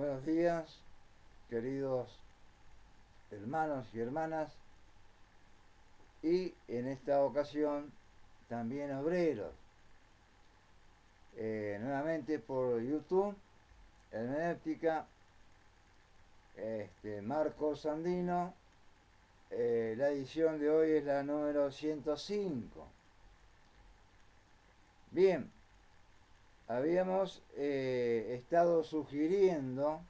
Buenos días, queridos hermanos y hermanas, y en esta ocasión también obreros. Nuevamente por YouTube, Hermenéutica, Marcos Sandino. La edición de hoy es la número 105. Bien, habíamos estado sugiriendo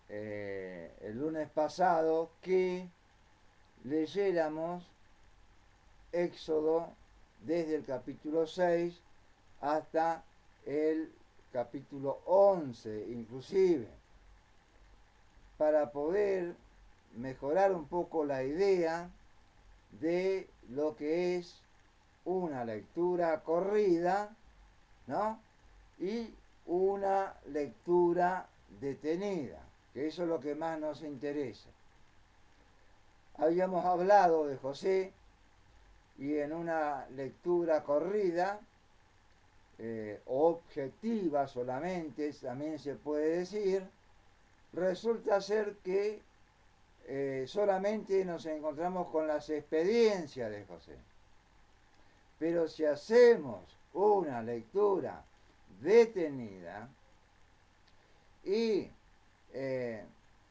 el lunes pasado que leyéramos Éxodo desde el capítulo 6 hasta el capítulo 11 inclusive, para poder mejorar un poco la idea de lo que es una lectura corrida, ¿no? Y una lectura detenida, que eso es lo que más nos interesa. Habíamos hablado de José y en una lectura corrida, objetiva solamente, también se puede decir, resulta ser que solamente nos encontramos con las experiencias de José. Pero si hacemos una lectura detenida y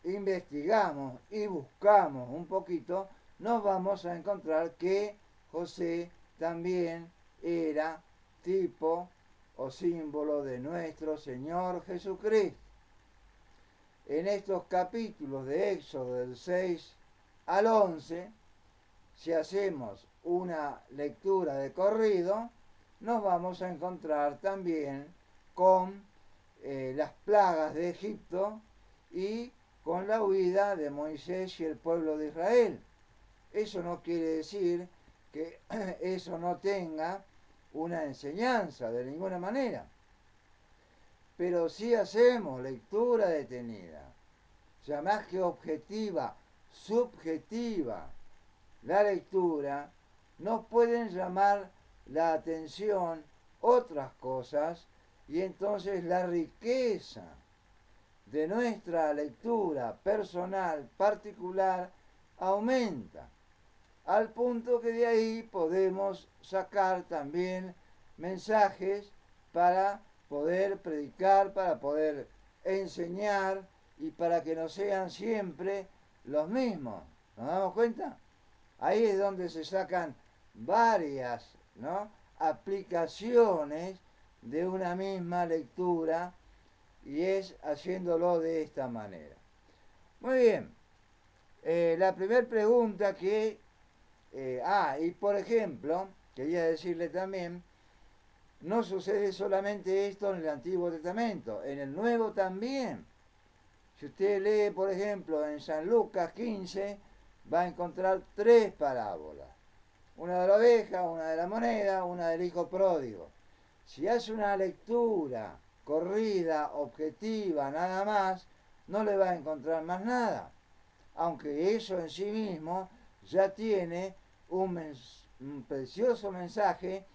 investigamos y buscamos un poquito, nos vamos a encontrar que José también era tipo o símbolo de nuestro Señor Jesucristo. En estos capítulos de Éxodo del 6 al 11, si hacemos una lectura de corrido, nos vamos a encontrar también con las plagas de Egipto y con la huida de Moisés y el pueblo de Israel. Eso no quiere decir que eso no tenga una enseñanza de ninguna manera. Pero si hacemos lectura detenida, o sea, más que objetiva, subjetiva, la lectura, nos pueden llamar la atención otras cosas y entonces la riqueza de nuestra lectura personal, particular, aumenta, al punto que de ahí podemos sacar también mensajes para poder predicar, para poder enseñar y para que no sean siempre los mismos. ¿Nos damos cuenta? Ahí es donde se sacan varias, ¿no?, aplicaciones de una misma lectura, y es haciéndolo de esta manera. Muy bien, la primera pregunta que... y por ejemplo, quería decirle también, no sucede solamente esto en el Antiguo Testamento, en el Nuevo también. Si usted lee, por ejemplo, en San Lucas 15, va a encontrar 3 parábolas. Una de la oveja, una de la moneda, una del hijo pródigo. Si hace una lectura corrida, objetiva, nada más, no le va a encontrar más nada. Aunque eso en sí mismo ya tiene un precioso mensaje,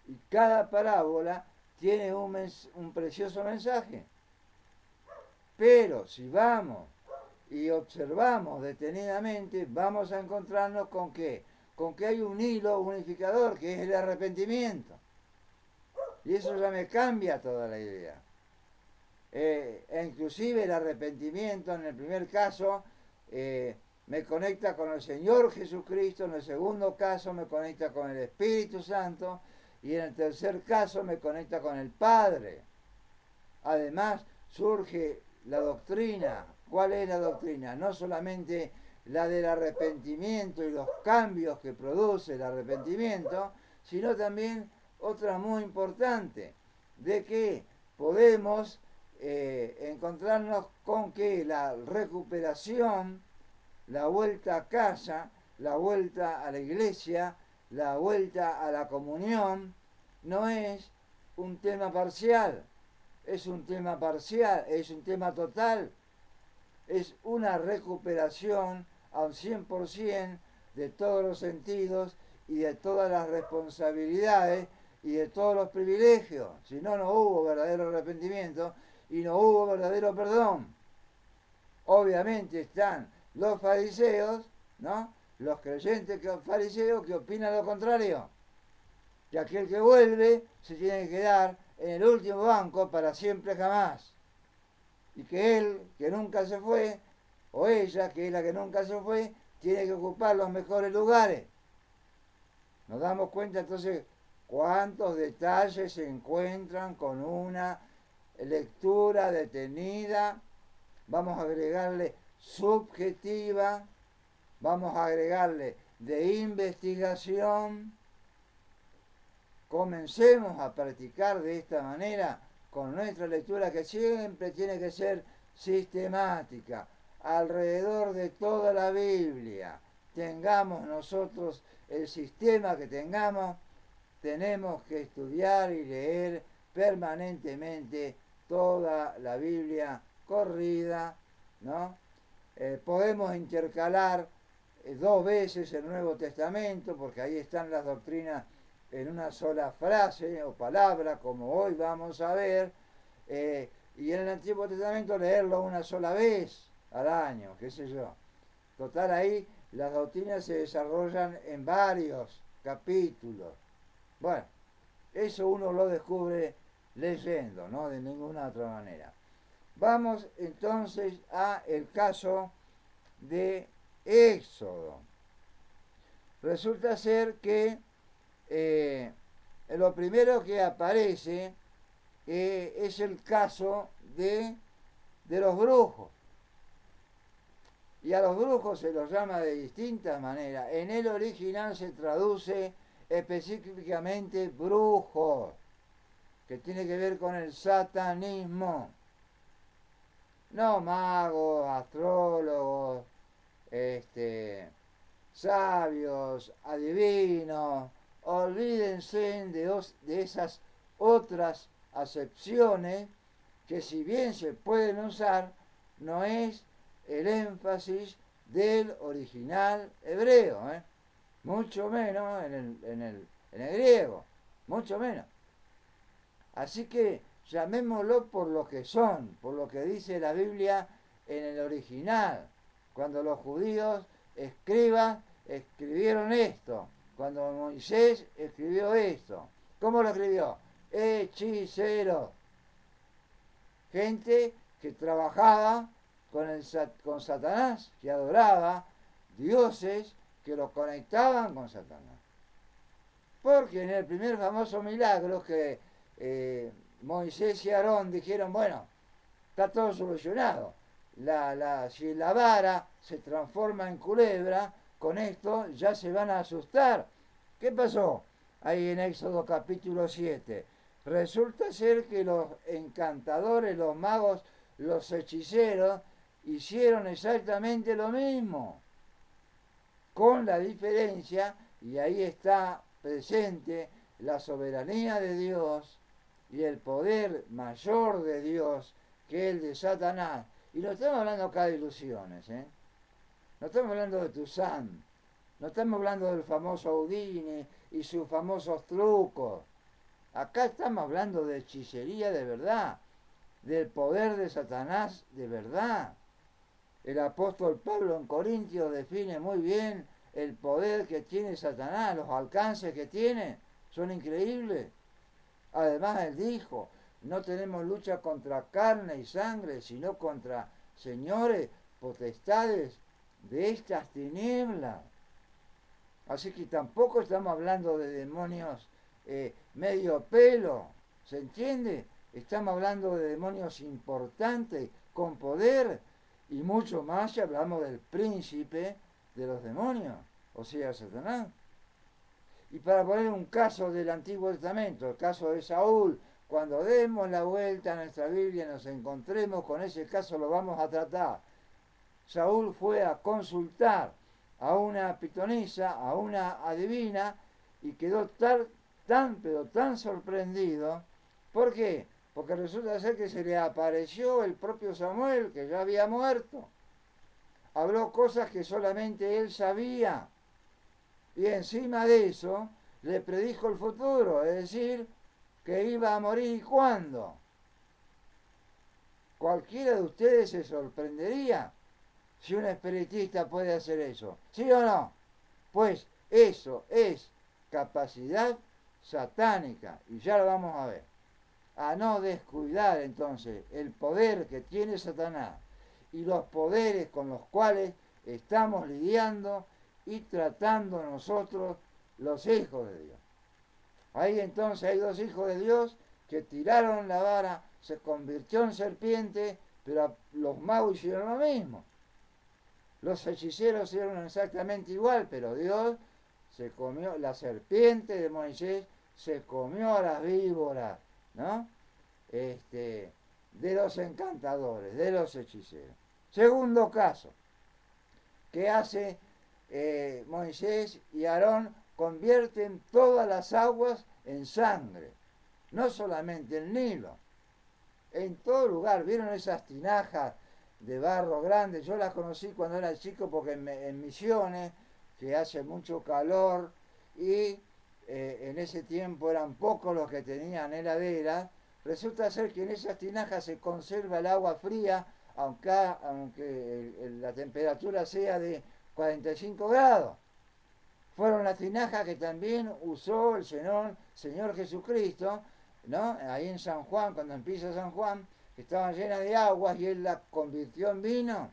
y cada parábola tiene un precioso mensaje. Pero si vamos y observamos detenidamente, vamos a encontrarnos con que hay un hilo unificador, que es el arrepentimiento. Y eso ya me cambia toda la idea. Inclusive el arrepentimiento, en el primer caso, me conecta con el Señor Jesucristo, en el segundo caso me conecta con el Espíritu Santo, y en el tercer caso me conecta con el Padre. Además, surge la doctrina. ¿Cuál es la doctrina? No solamente la del arrepentimiento y los cambios que produce el arrepentimiento, sino también otra muy importante, de que podemos encontrarnos con que la recuperación, la vuelta a casa, la vuelta a la iglesia, la vuelta a la comunión, no es un tema parcial, es un tema parcial, es un tema total, es una recuperación a un 100% de todos los sentidos y de todas las responsabilidades y de todos los privilegios. Si no, no hubo verdadero arrepentimiento, y no hubo verdadero perdón. Obviamente están los fariseos, ¿no? Los creyentes fariseos que opinan lo contrario, que aquel que vuelve se tiene que quedar en el último banco para siempre jamás. Y que él, que nunca se fue, o ella, que es la que nunca se fue, tiene que ocupar los mejores lugares. Nos damos cuenta entonces cuántos detalles se encuentran con una lectura detenida. Vamos a agregarle subjetiva, vamos a agregarle de investigación. Comencemos a practicar de esta manera con nuestra lectura, que siempre tiene que ser sistemática, alrededor de toda la Biblia. Tengamos nosotros el sistema que tengamos, tenemos que estudiar y leer permanentemente toda la Biblia corrida, ¿no? Podemos intercalar 2 veces el Nuevo Testamento, porque ahí están las doctrinas en una sola frase o palabra, como hoy vamos a ver, y en el Antiguo Testamento leerlo una sola vez al año, qué sé yo. Total, ahí las doctrinas se desarrollan en varios capítulos. Bueno, eso uno lo descubre leyendo, no de ninguna otra manera. Vamos entonces a el caso de Éxodo. Resulta ser que lo primero que aparece es el caso de los brujos. Y a los brujos se los llama de distintas maneras. En el original se traduce específicamente brujos, que tiene que ver con el satanismo. No magos, astrólogos, sabios, adivinos. Olvídense de esas otras acepciones que, si bien se pueden usar, no es el énfasis del original hebreo, mucho menos en el griego, mucho menos. Así que llamémoslo por lo que son, por lo que dice la Biblia en el original. Cuando los judíos escribieron esto, cuando Moisés escribió esto. ¿Cómo lo escribió? Hechicero. Gente que trabajaba con Satanás, que adoraba dioses que lo conectaban con Satanás. Porque en el primer famoso milagro que Moisés y Aarón dijeron, bueno, está todo solucionado. Si la vara se transforma en culebra, con esto ya se van a asustar. ¿Qué pasó? Ahí en Éxodo capítulo 7. Resulta ser que los encantadores, los magos, los hechiceros, hicieron exactamente lo mismo. Con la diferencia, y ahí está presente la soberanía de Dios y el poder mayor de Dios que el de Satanás. Y no estamos hablando acá de ilusiones, no estamos hablando de Toussaint, no estamos hablando del famoso Houdini y sus famosos trucos. Acá estamos hablando de hechicería de verdad, del poder de Satanás de verdad. El apóstol Pablo en Corintios define muy bien el poder que tiene Satanás, los alcances que tiene, son increíbles. Además, él dijo, no tenemos lucha contra carne y sangre, sino contra señores, potestades de estas tinieblas. Así que tampoco estamos hablando de demonios medio pelo, ¿se entiende? Estamos hablando de demonios importantes, con poder, y mucho más si hablamos del príncipe de los demonios, o sea, Satanás. Y para poner un caso del Antiguo Testamento, el caso de Saúl, cuando demos la vuelta a nuestra Biblia y nos encontremos con ese caso, lo vamos a tratar. Saúl fue a consultar a una pitonisa, a una adivina, y quedó tan sorprendido. ¿Por qué? Porque resulta ser que se le apareció el propio Samuel, que ya había muerto. Habló cosas que solamente él sabía. Y encima de eso, le predijo el futuro, es decir, que iba a morir y cuándo. Cualquiera de ustedes se sorprendería si un espiritista puede hacer eso. ¿Sí o no? Pues eso es capacidad satánica. Y ya lo vamos a ver. A no descuidar entonces el poder que tiene Satanás y los poderes con los cuales estamos lidiando y tratando nosotros los hijos de Dios. Ahí entonces hay dos hijos de Dios que tiraron la vara, se convirtió en serpiente, pero los magos hicieron lo mismo. Los hechiceros hicieron exactamente igual, pero Dios se comió, la serpiente de Moisés se comió a las víboras, ¿no? De los encantadores, de los hechiceros. Segundo caso, que hace Moisés y Aarón, convierten todas las aguas en sangre, no solamente el Nilo, en todo lugar. ¿Vieron esas tinajas de barro grandes? Yo las conocí cuando era chico porque en Misiones, que hace mucho calor, y en ese tiempo eran pocos los que tenían heladera. Resulta ser que en esas tinajas se conserva el agua fría, aunque la temperatura sea de 45 grados. Fueron las tinajas que también usó el Señor Jesucristo, ¿no? Ahí en San Juan, cuando empieza San Juan, estaban llenas de aguas y Él las convirtió en vino,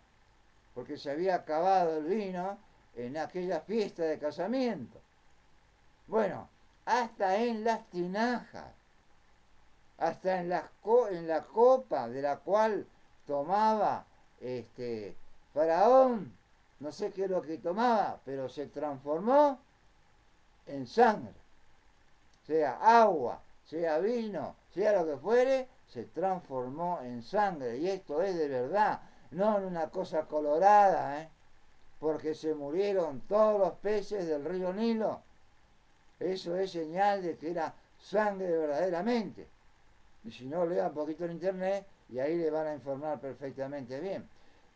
porque se había acabado el vino en aquella fiesta de casamiento. Bueno, hasta en las tinajas, hasta en la copa de la cual tomaba Faraón, no sé qué es lo que tomaba, pero se transformó en sangre. Sea agua, sea vino, sea lo que fuere, se transformó en sangre. Y esto es de verdad, no en una cosa colorada, porque se murieron todos los peces del río Nilo. Eso es señal de que era sangre verdaderamente. Y si no, lea un poquito en internet y ahí le van a informar perfectamente bien.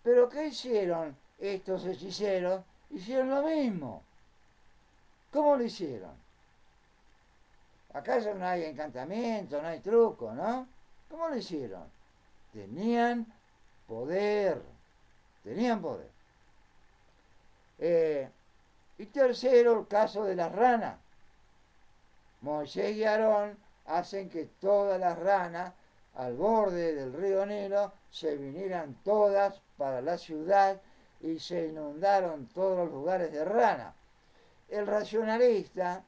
Pero ¿qué hicieron estos hechiceros? Hicieron lo mismo. ¿Cómo lo hicieron? ¿Acaso no hay encantamiento, no hay truco, no? ¿Cómo lo hicieron? Tenían poder. Tenían poder. Y tercero, el caso de las ranas. Moisés y Aarón hacen que todas las ranas al borde del río Nilo se vinieran todas para la ciudad y se inundaron todos los lugares de rana. El racionalista,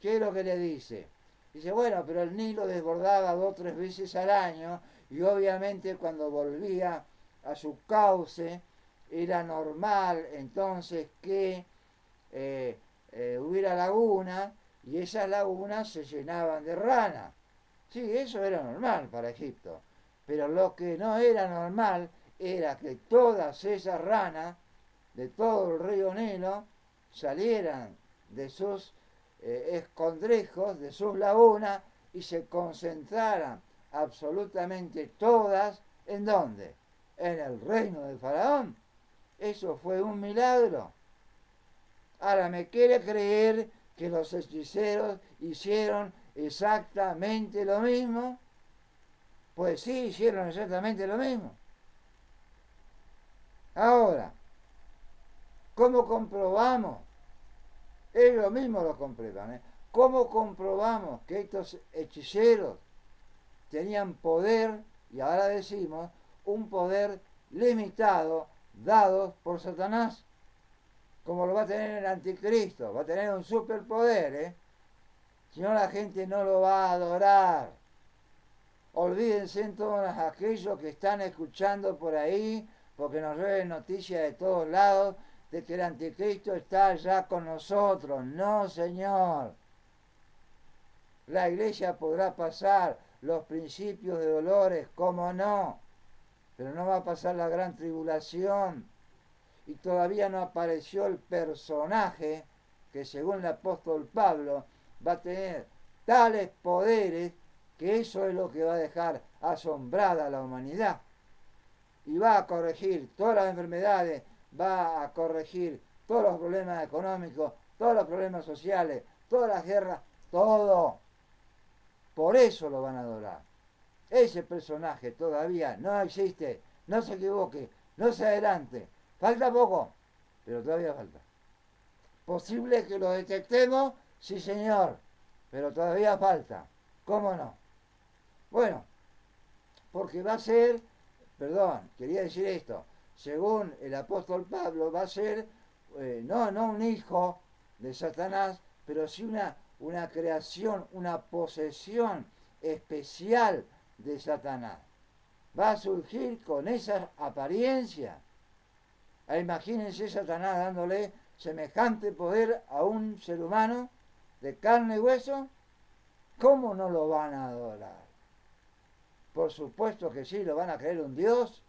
¿qué es lo que le dice? Dice, bueno, pero el Nilo desbordaba 2 o 3 veces al año y obviamente cuando volvía a su cauce era normal entonces que hubiera laguna y esas lagunas se llenaban de ranas. Sí, eso era normal para Egipto, pero lo que no era normal era que todas esas ranas de todo el río Nilo salieran de sus escondrijos, de sus lagunas y se concentraran absolutamente todas, ¿en dónde? En el reino del faraón. Eso fue un milagro. Ahora, ¿me quiere creer que los hechiceros hicieron exactamente lo mismo? Pues sí, hicieron exactamente lo mismo. Ahora, ¿cómo comprobamos? Ellos mismos lo comprueban. ¿Cómo comprobamos que estos hechiceros tenían poder, y ahora decimos, un poder limitado dado por Satanás? Como lo va a tener el anticristo, va a tener un superpoder, si no la gente no lo va a adorar. Olvídense todos aquellos que están escuchando por ahí, porque nos llueven noticias de todos lados, de que el anticristo está ya con nosotros. No, señor. La iglesia podrá pasar los principios de dolores, cómo no, pero no va a pasar la gran tribulación. Y todavía no apareció el personaje que según el apóstol Pablo va a tener tales poderes que eso es lo que va a dejar asombrada a la humanidad. Y va a corregir todas las enfermedades, va a corregir todos los problemas económicos, todos los problemas sociales, todas las guerras, todo. Por eso lo van a adorar. Ese personaje todavía no existe. No se equivoque, no se adelante. Falta poco, pero todavía falta. ¿Posible que lo detectemos? Sí, señor, pero todavía falta. ¿Cómo no? Bueno, porque va a ser, perdón, quería decir esto, según el apóstol Pablo, va a ser no un hijo de Satanás, pero sí una creación, una posesión especial de Satanás. Va a surgir con esa apariencia. Imagínense Satanás dándole semejante poder a un ser humano de carne y hueso. ¿Cómo no lo van a adorar? Por supuesto que sí, lo van a creer un Dios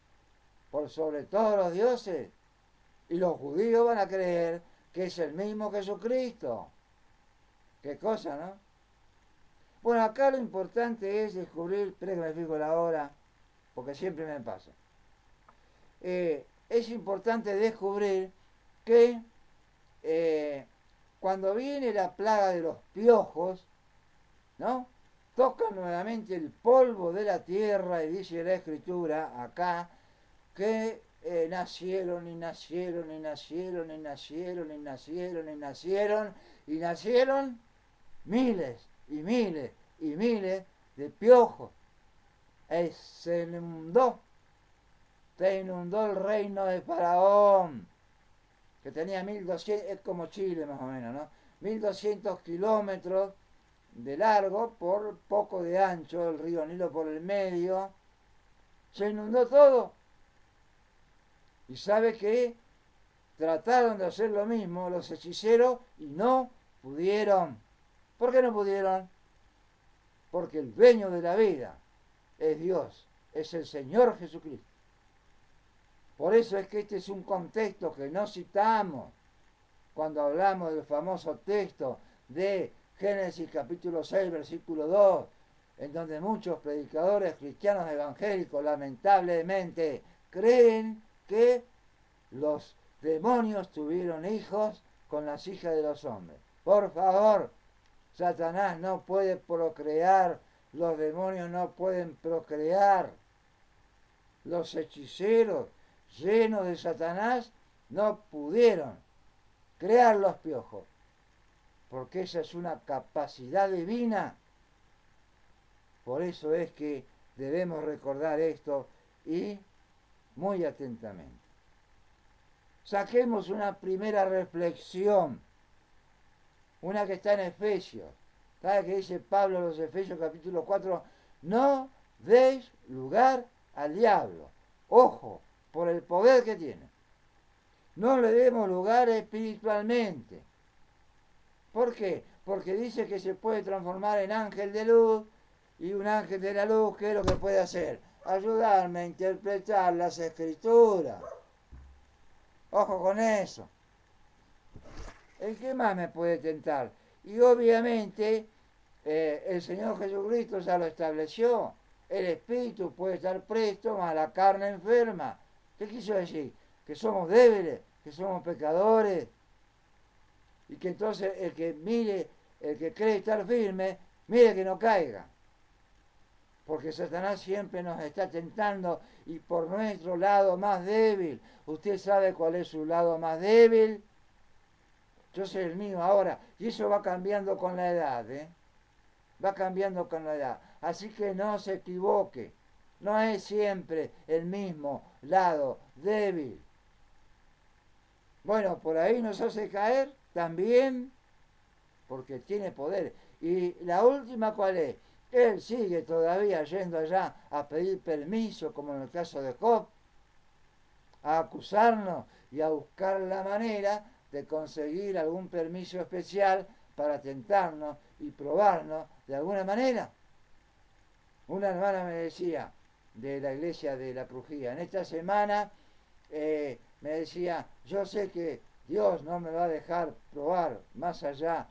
por sobre todos los dioses. Y los judíos van a creer que es el mismo Jesucristo. Qué cosa, ¿no? Bueno, acá lo importante es descubrir, espera que me fijo la hora, porque siempre me pasa. Es importante descubrir que cuando viene la plaga de los piojos, ¿no? Tocan nuevamente el polvo de la tierra y dice la escritura acá que nacieron y nacieron y nacieron y nacieron y nacieron y nacieron y nacieron miles y miles y miles de piojos. Se inundó el reino de Faraón, que tenía 1200, es como Chile más o menos, ¿no? 1200 kilómetros de largo por poco de ancho, el río Nilo por el medio. Se inundó todo. Y sabe que trataron de hacer lo mismo los hechiceros y no pudieron. ¿Por qué no pudieron? Porque el dueño de la vida es Dios, es el Señor Jesucristo. Por eso es que este es un contexto que no citamos cuando hablamos del famoso texto de Génesis capítulo 6, versículo 2, en donde muchos predicadores cristianos evangélicos lamentablemente creen que los demonios tuvieron hijos con las hijas de los hombres. Por favor, Satanás no puede procrear, los demonios no pueden procrear. Los hechiceros llenos de Satanás no pudieron crear los piojos, porque esa es una capacidad divina. Por eso es que debemos recordar esto y muy atentamente. Saquemos una primera reflexión, una que está en Efesios. ¿Sabe qué dice Pablo en los Efesios capítulo 4? No deis lugar al diablo. Ojo, por el poder que tiene. No le demos lugar espiritualmente. ¿Por qué? Porque dice que se puede transformar en ángel de luz, y un ángel de la luz, ¿qué es lo que puede hacer? Ayudarme a interpretar las escrituras. Ojo con eso. ¿En qué más me puede tentar? Y obviamente el Señor Jesucristo ya lo estableció. El espíritu puede estar presto, más la carne enferma. ¿Qué quiso decir? Que somos débiles, que somos pecadores. Y que entonces el que mire, el que cree estar firme, mire que no caiga. Porque Satanás siempre nos está tentando y por nuestro lado más débil. ¿Usted sabe cuál es su lado más débil? Yo sé el mío ahora. Y eso va cambiando con la edad, ¿eh? Va cambiando con la edad. Así que no se equivoque. No es siempre el mismo lado débil. Bueno, por ahí nos hace caer también porque tiene poder. Y la última, ¿cuál es? Él sigue todavía yendo allá a pedir permiso, como en el caso de Job, a acusarnos y a buscar la manera de conseguir algún permiso especial para tentarnos y probarnos de alguna manera. Una hermana me decía, de la iglesia de la Crujía, en esta semana me decía, yo sé que Dios no me va a dejar probar más allá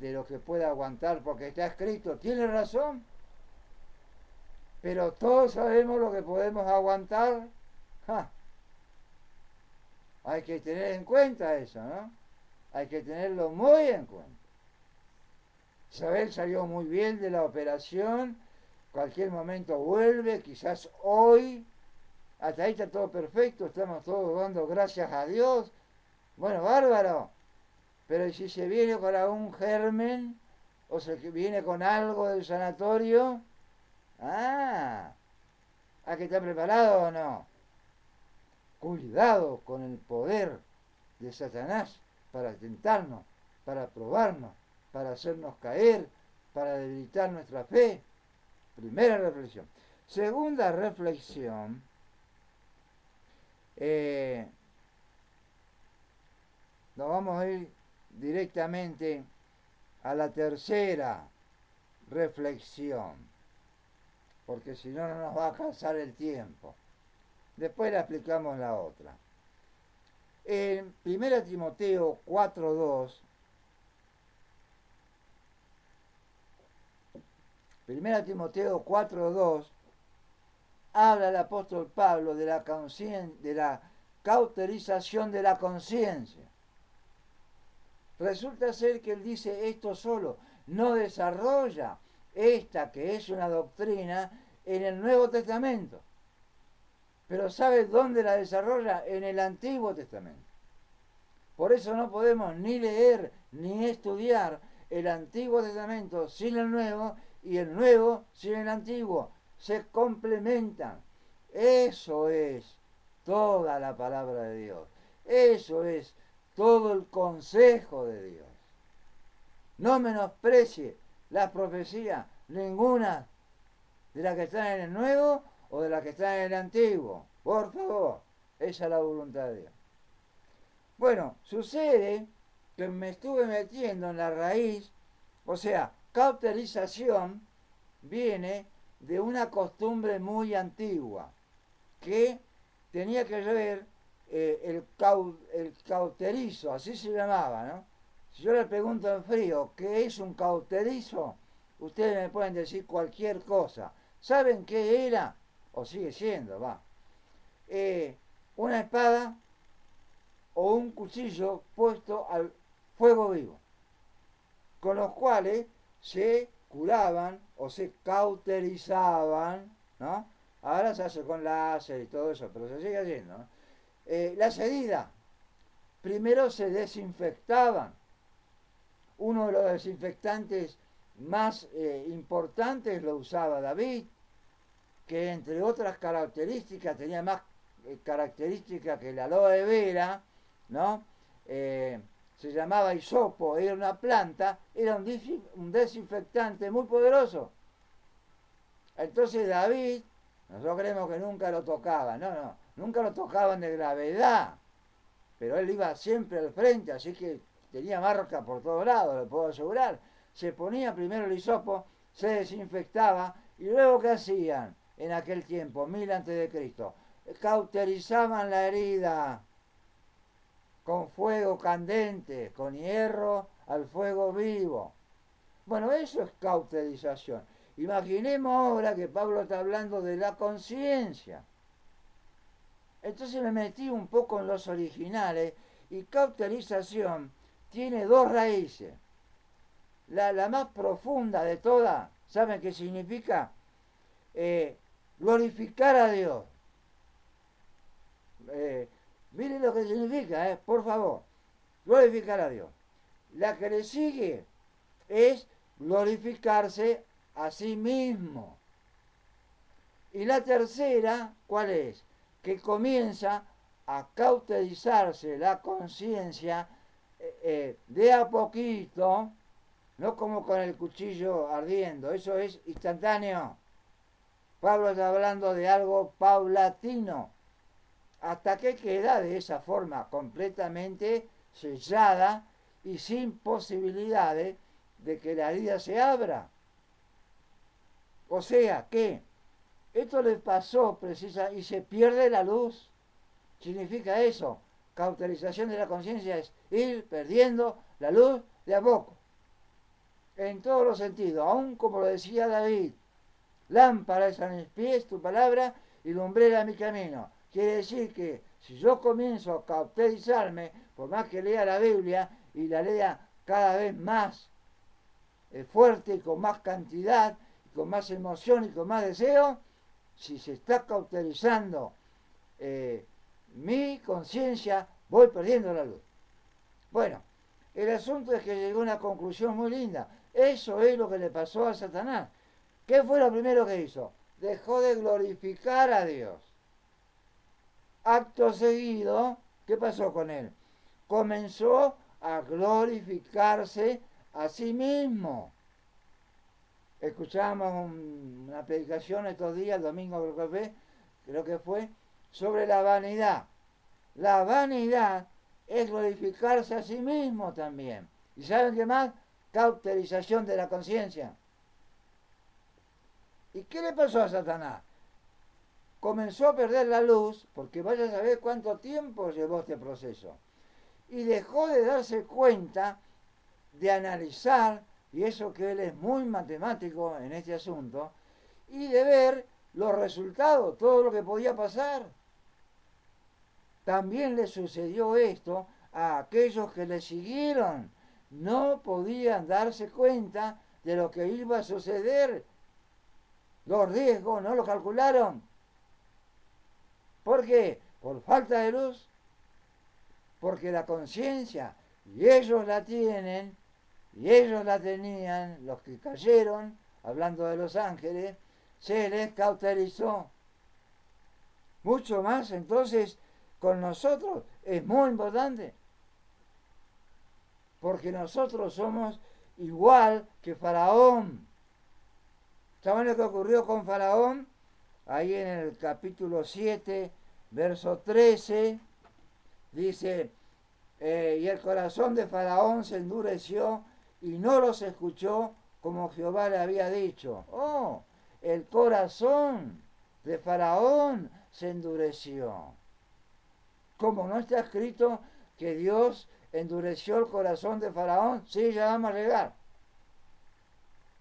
de lo que pueda aguantar porque está escrito. Tiene razón, pero todos sabemos lo que podemos aguantar. ¡Ja! Hay que tener en cuenta eso, ¿no? Hay que tenerlo muy en cuenta. Isabel salió muy bien de la operación cualquier momento vuelve, quizás hoy, hasta ahí está todo perfecto, estamos todos dando gracias a Dios. Bueno, bárbaro. Pero si se viene con algún germen, o se viene con algo del sanatorio, ¿hay que estar preparado o no? Cuidado con el poder de Satanás para tentarnos, para probarnos, para hacernos caer, para debilitar nuestra fe. Primera reflexión. Segunda reflexión, nos vamos a ir directamente a la tercera reflexión, porque si no, no nos va a alcanzar el tiempo. Después la explicamos la otra. En 1 Timoteo 4.2, 1 Timoteo 4.2, habla el apóstol Pablo de la cauterización de la conciencia. Resulta ser que él dice esto solo, no desarrolla esta que es una doctrina en el Nuevo Testamento. Pero ¿sabe dónde la desarrolla? En el Antiguo Testamento. Por eso no podemos ni leer ni estudiar el Antiguo Testamento sin el Nuevo y el Nuevo sin el Antiguo. Se complementan. Eso es toda la palabra de Dios. Eso es todo el consejo de Dios. No menosprecie la profecía ninguna de la que está en el Nuevo o de la que está en el Antiguo. Por favor, esa es la voluntad de Dios. Bueno, sucede que me estuve metiendo en la raíz, o sea, cauterización viene de una costumbre muy antigua que tenía que ver el cauterizo, así se llamaba, ¿no? Si yo le pregunto en frío, ¿qué es un cauterizo? Ustedes me pueden decir cualquier cosa. ¿Saben qué era? O sigue siendo, va. Una espada o un cuchillo puesto al fuego vivo, con los cuales se curaban o se cauterizaban, ¿no? Ahora se hace con láser y todo eso, pero se sigue haciendo, ¿no? Las heridas, primero se desinfectaban. Uno de los desinfectantes más importantes lo usaba David, que entre otras características tenía más características que la aloe vera, ¿no? Se llamaba hisopo, era una planta, era un desinfectante muy poderoso. Entonces David, nosotros creemos que nunca lo tocaban, no, nunca lo tocaban de gravedad, pero él iba siempre al frente, así que tenía marca por todos lados, le puedo asegurar. Se ponía primero el hisopo, se desinfectaba, y luego ¿qué hacían en aquel tiempo, 1000 antes de Cristo? Cauterizaban la herida con fuego candente, con hierro al fuego vivo. Bueno, eso es cauterización. Imaginemos ahora que Pablo está hablando de la conciencia. Entonces me metí un poco en los originales y cauterización tiene dos raíces. La más profunda de todas, ¿saben qué significa? Glorificar a Dios. Miren lo que significa, por favor. Glorificar a Dios. La que le sigue es glorificarse a sí mismo. Y la tercera, ¿cuál es? Que comienza a cauterizarse la conciencia de a poquito, no como con el cuchillo ardiendo, eso es instantáneo. Pablo está hablando de algo paulatino, hasta que queda de esa forma completamente sellada y sin posibilidades de que la herida se abra. O sea que esto le pasó precisa y se pierde la luz. Significa eso. Cauterización de la conciencia es ir perdiendo la luz de a poco. En todos los sentidos, aún como lo decía David, lámpara es a mis pies tu palabra y lumbrera mi camino. Quiere decir que si yo comienzo a cauterizarme, por más que lea la Biblia y la lea cada vez más fuerte y con más cantidad, con más emoción y con más deseo, si se está cauterizando mi conciencia, voy perdiendo la luz. Bueno, el asunto es que llegó a una conclusión muy linda. Eso es lo que le pasó a Satanás. ¿Qué fue lo primero que hizo? Dejó de glorificar a Dios. Acto seguido, ¿qué pasó con él? Comenzó a glorificarse a sí mismo. Escuchábamos una predicación estos días, el domingo creo que fue, sobre la vanidad. La vanidad es glorificarse a sí mismo también. ¿Y saben qué más? Cauterización de la conciencia. ¿Y qué le pasó a Satanás? Comenzó a perder la luz, porque vaya a saber cuánto tiempo llevó este proceso. Y dejó de darse cuenta, de analizar, y eso que él es muy matemático en este asunto, y de ver los resultados, todo lo que podía pasar. También le sucedió esto a aquellos que le siguieron. No podían darse cuenta de lo que iba a suceder. Los riesgos no lo calcularon. ¿Por qué? Por falta de luz. Porque la conciencia, y ellos la tienen, y ellos la tenían, los que cayeron, hablando de los ángeles, se les cauterizó. Mucho más entonces con nosotros es muy importante. Porque nosotros somos igual que Faraón. ¿Saben lo que ocurrió con Faraón? Ahí en el capítulo 7, verso 13, dice, y el corazón de Faraón se endureció y no los escuchó como Jehová le había dicho. Oh, el corazón de Faraón se endureció. Como no está escrito que Dios endureció el corazón de Faraón, sí, ya vamos a llegar.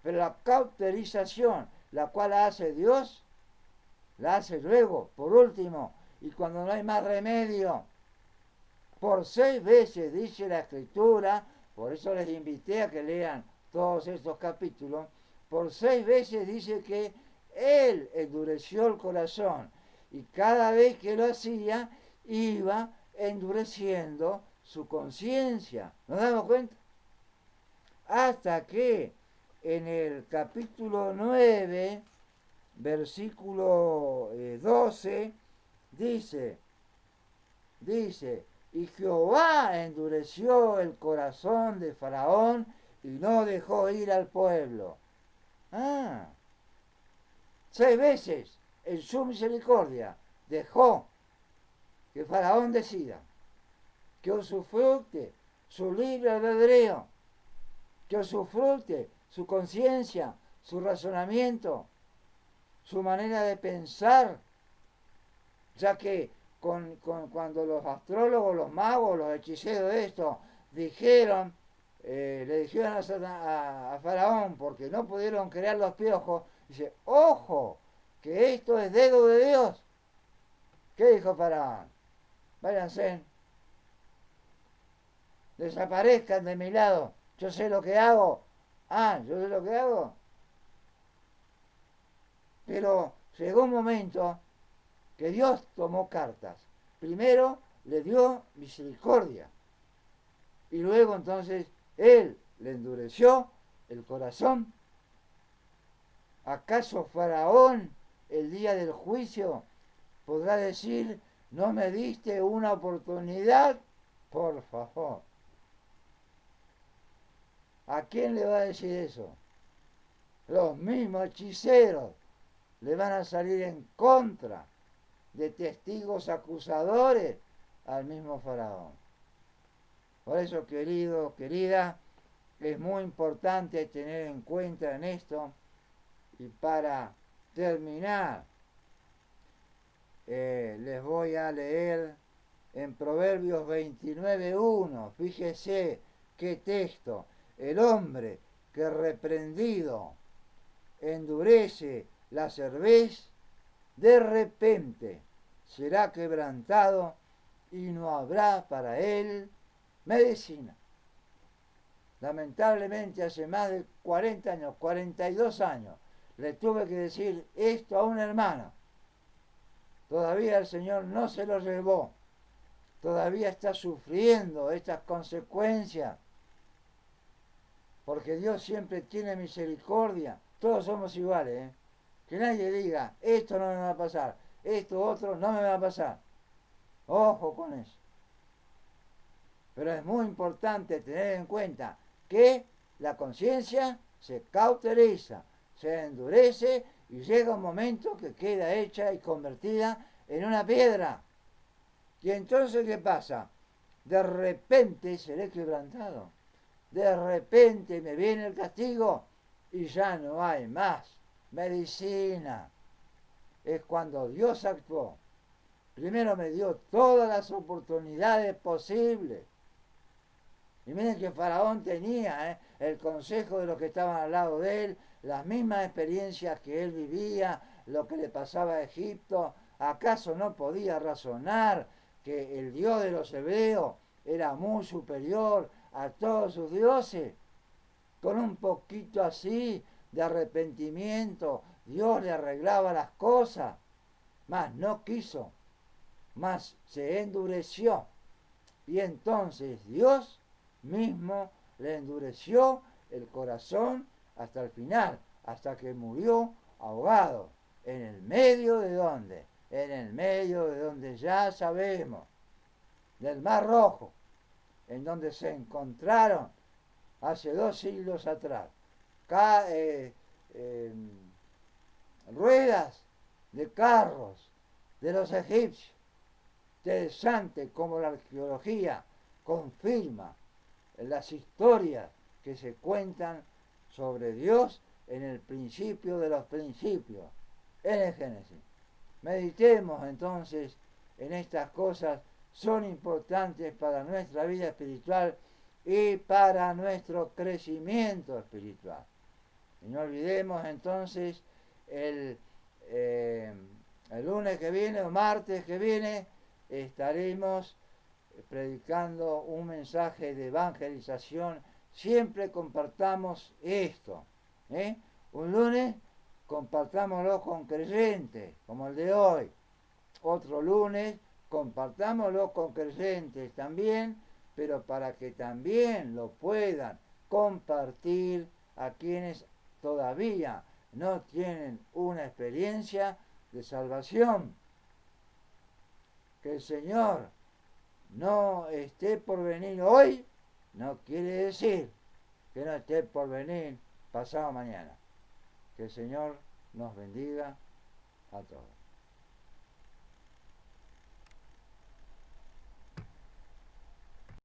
Pero la cauterización, la cual hace Dios, la hace luego, por último, y cuando no hay más remedio. Por 6 veces dice la Escritura, por eso les invité a que lean todos estos capítulos, por 6 veces dice que Él endureció el corazón, y cada vez que lo hacía, iba endureciendo su conciencia. ¿Nos damos cuenta? Hasta que en el capítulo 9, versículo 12, dice, y Jehová endureció el corazón de Faraón y no dejó ir al pueblo. 6 veces en su misericordia dejó que Faraón decida, que usufructe su libre albedrío, que usufructe su conciencia, su razonamiento, su manera de pensar, ya que cuando los astrólogos, los magos, los hechiceros de esto dijeron, le dijeron a Faraón, porque no pudieron crear los piojos, dice, ojo, que esto es dedo de Dios. ¿Qué dijo Faraón? Váyanse, desaparezcan de mi lado, yo sé lo que hago. Yo sé lo que hago. Pero llegó un momento que Dios tomó cartas. Primero le dio misericordia. Y luego entonces Él le endureció el corazón. ¿Acaso Faraón el día del juicio podrá decir, no me diste una oportunidad? Por favor. ¿A quién le va a decir eso? Los mismos hechiceros le van a salir en contra de testigos acusadores al mismo Faraón. Por eso, querido, querida, es muy importante tener en cuenta en esto. Y para terminar, les voy a leer en Proverbios 29:1. Fíjese qué texto. El hombre que reprendido endurece la cervez, de repente será quebrantado y no habrá para él medicina. Lamentablemente hace más de 40 años, 42 años, le tuve que decir esto a un hermano. Todavía el Señor no se lo llevó. Todavía está sufriendo estas consecuencias. Porque Dios siempre tiene misericordia. Todos somos iguales, ¿eh? Que nadie diga, esto no me va a pasar, esto otro no me va a pasar. Ojo con eso. Pero es muy importante tener en cuenta que la conciencia se cauteriza, se endurece y llega un momento que queda hecha y convertida en una piedra. Y entonces, ¿qué pasa? De repente seré quebrantado. De repente me viene el castigo y ya no hay más medicina. Es cuando Dios actuó. Primero me dio todas las oportunidades posibles. Y miren que Faraón tenía el consejo de los que estaban al lado de él, las mismas experiencias que él vivía, lo que le pasaba a Egipto. ¿Acaso no podía razonar que el Dios de los hebreos era muy superior a todos sus dioses? Con un poquito así de arrepentimiento, Dios le arreglaba las cosas. Mas no quiso, mas se endureció. Y entonces Dios mismo le endureció el corazón hasta el final, hasta que murió ahogado. ¿En el medio de dónde? En el medio de donde ya sabemos, del Mar Rojo, en donde se encontraron hace 2 siglos atrás eh, eh, ruedas de carros de los egipcios. Interesante como la arqueología confirma las historias que se cuentan sobre Dios en el principio de los principios, en el Génesis. Meditemos entonces en estas cosas, son importantes para nuestra vida espiritual y para nuestro crecimiento espiritual. Y no olvidemos entonces el, eh, el lunes que viene o martes que viene estaremos predicando un mensaje de evangelización. Siempre compartamos esto. Un lunes compartámoslo con creyentes, como el de hoy. Otro lunes compartámoslo con creyentes también, pero para que también lo puedan compartir a quienes todavía no tienen una experiencia de salvación. Que el Señor no esté por venir hoy, no quiere decir que no esté por venir pasado mañana. Que el Señor nos bendiga a todos.